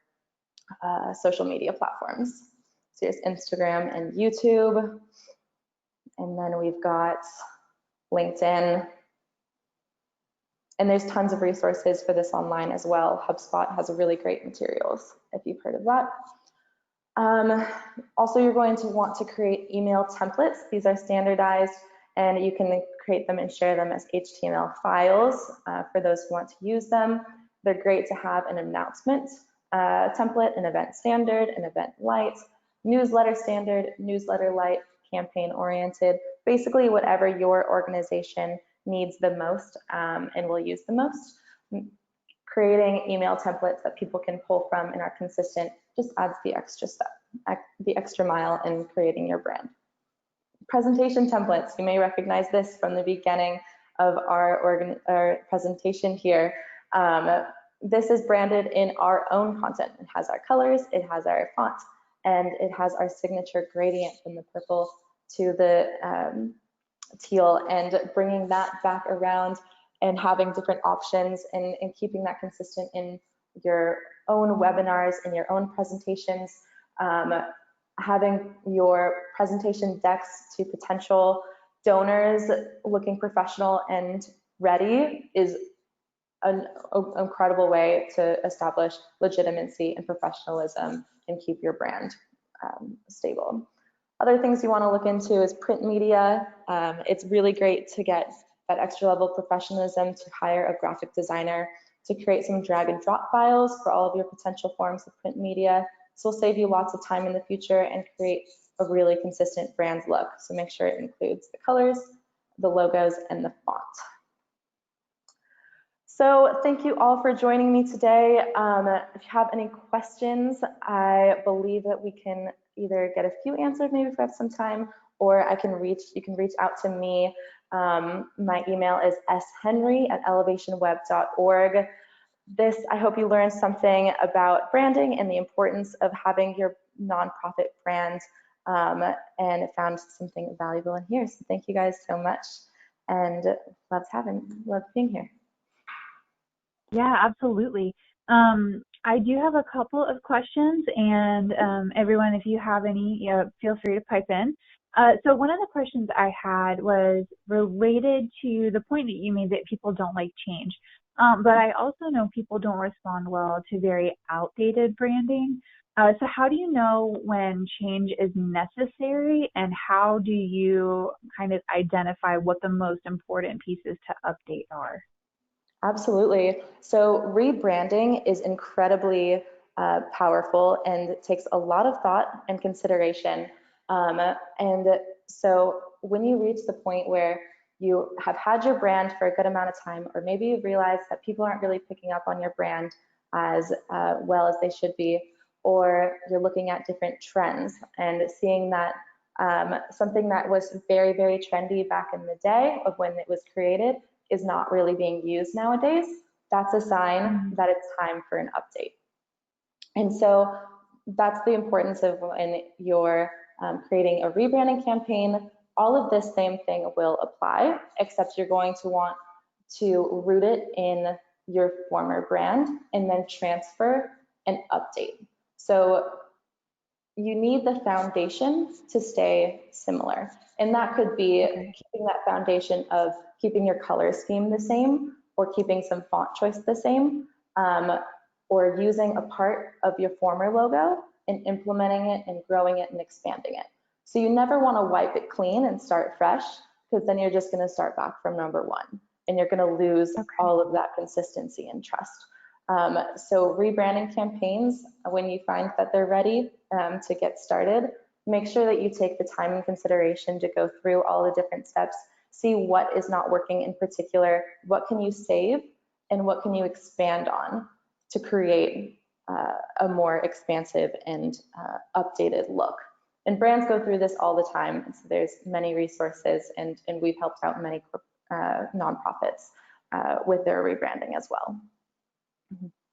social media platforms. So here's Instagram and YouTube. And then we've got LinkedIn. And there's tons of resources for this online as well. HubSpot has really great materials, if you've heard of that. Also, you're going to want to create email templates. These are standardized, and you can create them and share them as HTML files for those who want to use them. They're great to have an announcement template, an event standard, an event light, newsletter standard, newsletter light, campaign oriented, basically whatever your organization needs the most and will use the most. Creating email templates that people can pull from and are consistent just adds the extra step, the extra mile in creating your brand. Presentation templates, you may recognize this from the beginning of our presentation here. This is branded in our own content. It has our colors, it has our font, and it has our signature gradient from the purple to the teal, and bringing that back around and having different options and keeping that consistent in your own webinars and your own presentations. Having your presentation decks to potential donors looking professional and ready is an incredible way to establish legitimacy and professionalism and keep your brand stable. Other things you want to look into is print media. It's really great to get that extra level of professionalism to hire a graphic designer to create some drag and drop files for all of your potential forms of print media. This will save you lots of time in the future and create a really consistent brand look. So make sure it includes the colors, the logos, and the font. So thank you all for joining me today. If you have any questions, I believe that we can either get a few answered maybe if we have some time, or you can reach out to me. My email is shenry@elevationweb.org. I hope you learned something about branding and the importance of having your nonprofit brand, and found something valuable in here. So thank you guys so much, and love being here. Yeah, absolutely. I do have a couple of questions, and everyone, if you have any, feel free to pipe in. So one of the questions I had was related to the point that you made that people don't like change. But I also know people don't respond well to very outdated branding. So how do you know when change is necessary, and how do you kind of identify what the most important pieces to update are? Absolutely. So rebranding is incredibly powerful and takes a lot of thought and consideration. And so when you reach the point where you have had your brand for a good amount of time, or maybe you've realized that people aren't really picking up on your brand as well as they should be, or you're looking at different trends and seeing that something that was very, very trendy back in the day of when it was created is not really being used nowadays, that's a sign that it's time for an update. And so that's the importance of when you're creating a rebranding campaign. All of this same thing will apply, except you're going to want to root it in your former brand and then transfer and update. So you need the foundation to stay similar. And that could be keeping that foundation of keeping your color scheme the same, or keeping some font choice the same, or using a part of your former logo and implementing it and growing it and expanding it. So you never want to wipe it clean and start fresh, because then you're just going to start back from number one and you're going to lose all of that consistency and trust. So rebranding campaigns, when you find that they're ready to get started, make sure that you take the time and consideration to go through all the different steps, see what is not working in particular, what can you save, and what can you expand on to create a more expansive and updated look. And brands go through this all the time. So there's many resources, and we've helped out many nonprofits with their rebranding as well.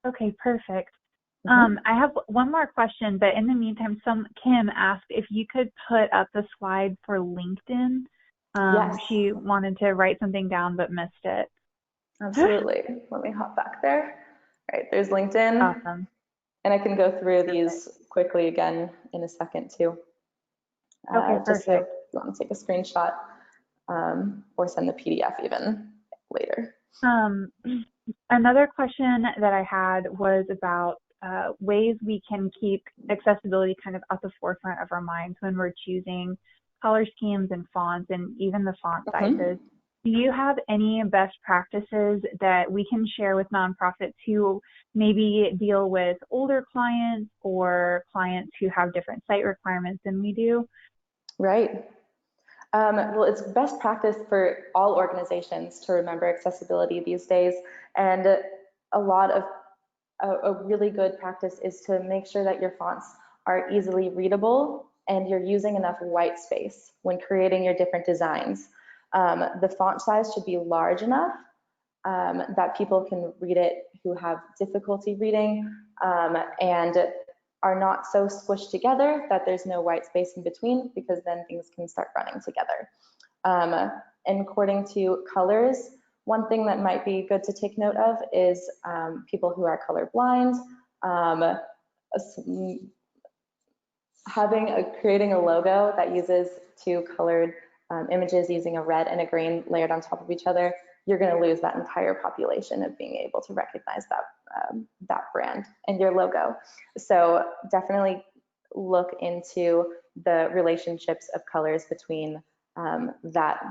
Okay, perfect. I have one more question, but in the meantime, Kim asked if you could put up the slide for LinkedIn. Yes. She wanted to write something down but missed it. Absolutely. Let me hop back there. All right, there's LinkedIn. Awesome. And I can go through these quickly again in a second too. Okay, just so if perfect. you want to take a screenshot or send the PDF even later. Another question that I had was about ways we can keep accessibility kind of at the forefront of our minds when we're choosing color schemes and fonts and even the font sizes. Do you have any best practices that we can share with nonprofits who maybe deal with older clients or clients who have different site requirements than we do? Right. Well, it's best practice for all organizations to remember accessibility these days. And a lot of a really good practice is to make sure that your fonts are easily readable and you're using enough white space when creating your different designs. The font size should be large enough that people can read it who have difficulty reading and are not so squished together that there's no white space in between, because then things can start running together. And according to colors, one thing that might be good to take note of is people who are colorblind, creating a logo that uses two colored images using a red and a green layered on top of each other, you're going to lose that entire population of being able to recognize that brand and your logo. So definitely look into the relationships of colors between that.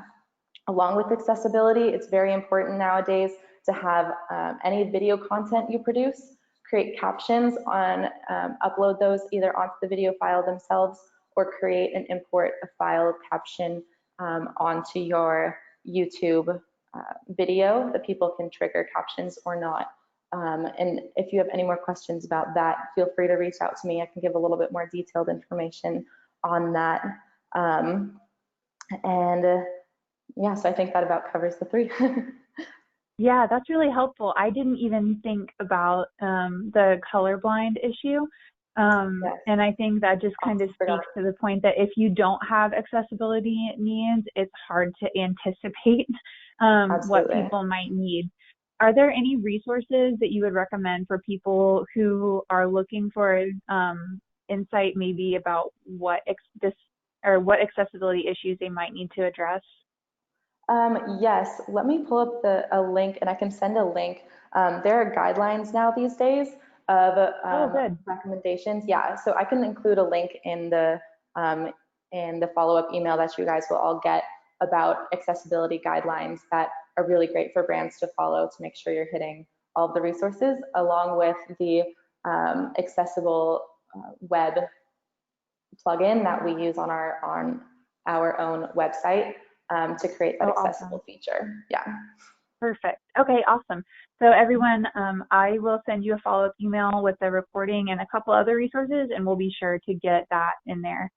Along with accessibility, it's very important nowadays to have any video content you produce, create captions on, upload those either onto the video file themselves or create and import a file caption onto your YouTube video that people can trigger captions or not. And if you have any more questions about that, feel free to reach out to me. I can give a little bit more detailed information on that. Yeah, so I think that about covers the three. Yeah, that's really helpful. I didn't even think about the colorblind issue. Yes. And I think that just kind of speaks to the point that if you don't have accessibility needs, it's hard to anticipate what people might need. Are there any resources that you would recommend for people who are looking for insight maybe about what accessibility issues they might need to address? Yes, let me pull up a link, and I can send a link. There are guidelines now these days of recommendations. Yeah, so I can include a link in the follow-up email that you guys will all get about accessibility guidelines that are really great for brands to follow to make sure you're hitting all of the resources, along with the accessible web plugin that we use on our own website to create that accessible feature. Yeah. Perfect. Okay, awesome. So everyone, I will send you a follow-up email with the recording and a couple other resources, and we'll be sure to get that in there.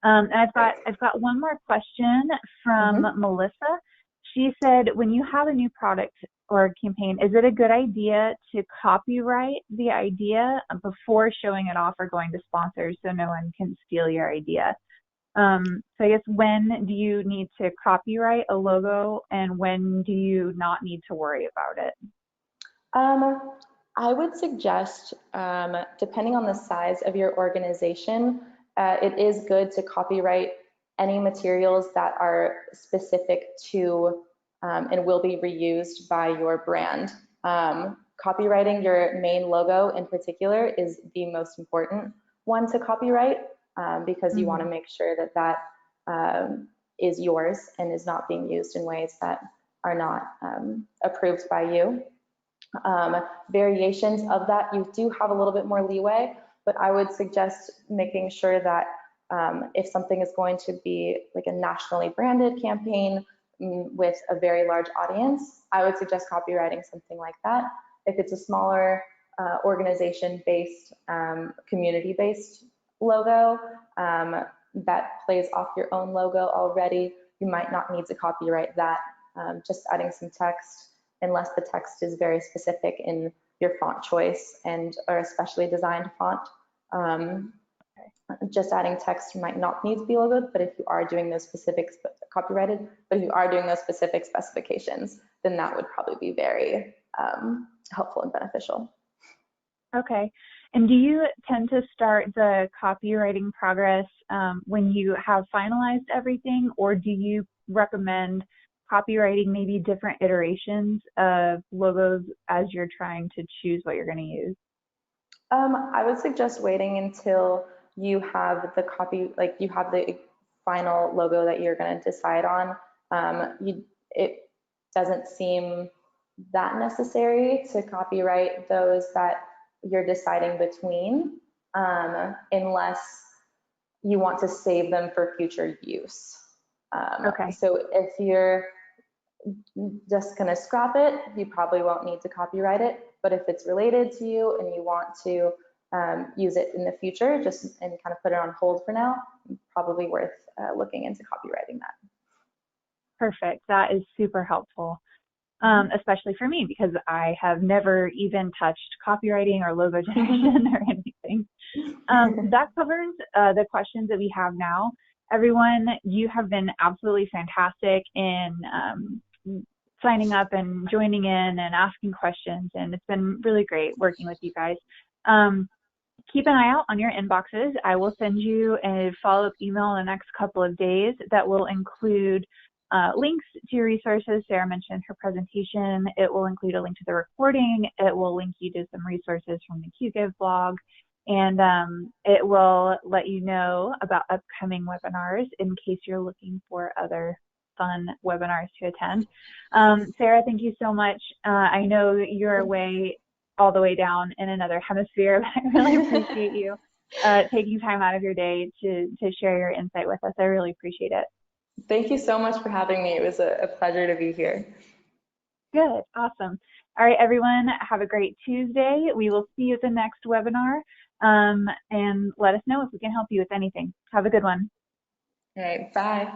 And I've got one more question from Melissa. She said, when you have a new product or campaign, is it a good idea to copyright the idea before showing it off or going to sponsors so no one can steal your idea? So I guess, when do you need to copyright a logo and when do you not need to worry about it? I would suggest, depending on the size of your organization, it is good to copyright any materials that are specific to and will be reused by your brand. Copywriting your main logo in particular is the most important one to copyright, because you want to make sure that that is yours and is not being used in ways that are not approved by you. Variations of that, you do have a little bit more leeway, but I would suggest making sure that if something is going to be like a nationally branded campaign with a very large audience, I would suggest copywriting something like that. If it's a smaller organization-based, community-based logo that plays off your own logo already, you might not need to copyright that. Just adding some text, unless the text is very specific in your font choice and or especially designed font. Just adding text might not need to be logoed, but if you are doing those specific copyrighted, but if you are doing those specific specifications, then that would probably be very helpful and beneficial. Okay. And do you tend to start the copywriting progress when you have finalized everything, or do you recommend copywriting maybe different iterations of logos as you're trying to choose what you're going to use? I would suggest waiting until you have the copy, like you have the final logo that you're going to decide on. It doesn't seem that necessary to copyright those that you're deciding between, unless you want to save them for future use. Okay. So if you're just going to scrap it, you probably won't need to copyright it. But if it's related to you and you want to use it in the future, just and kind of put it on hold for now, probably worth looking into copywriting that. Perfect. That is super helpful, especially for me, because I have never even touched copywriting or logo generation or anything. That covers the questions that we have now. Everyone, you have been absolutely fantastic in signing up and joining in and asking questions, and it's been really great working with you guys. Keep an eye out on your inboxes. I will send you a follow-up email in the next couple of days that will include links to your resources. Sarah mentioned her presentation. It will include a link to the recording. It will link you to some resources from the Qgiv blog, and it will let you know about upcoming webinars in case you're looking for other fun webinars to attend. Sarah, thank you so much. I know you're away all the way down in another hemisphere, but I really appreciate you taking time out of your day to share your insight with us. I really appreciate it. Thank you so much for having me. It was a pleasure to be here. Good. Awesome. All right, everyone, have a great Tuesday. We will see you at the next webinar, and let us know if we can help you with anything. Have a good one. All right. Bye.